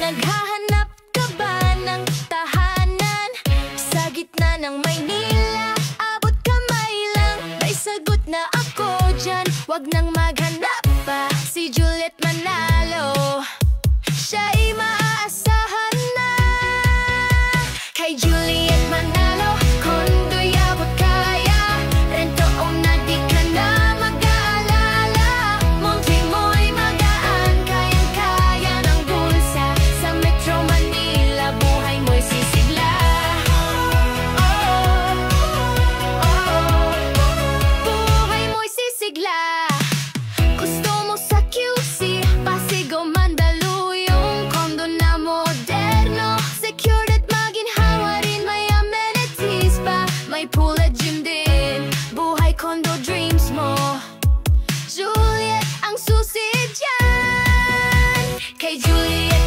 Naghahanap ka ba ng tahanan sa gitna ng Maynila? Abot kamay lang, may sagot na ako dyan. Wag nang maghanap pa, si Juliet Manalo, siya'y maaasahan na. Kay Juliet Manalo, kondo'y abot kaya. Rento o na di ka na mag-aalala. Monthly mo'y magaan, kayang-kaya ng bulsa. Sa Metro Manila, buhay mo'y sisigla. Buhay mo'y sisigla. Gusto mo sa QC, Pasig o Mandaluyong, kondo na moderno, secured at maginhawa rin. May amenities pa, may pool at gym din. Buhay condo dreams mo, Juliet ang susi dyan. Kay Juliet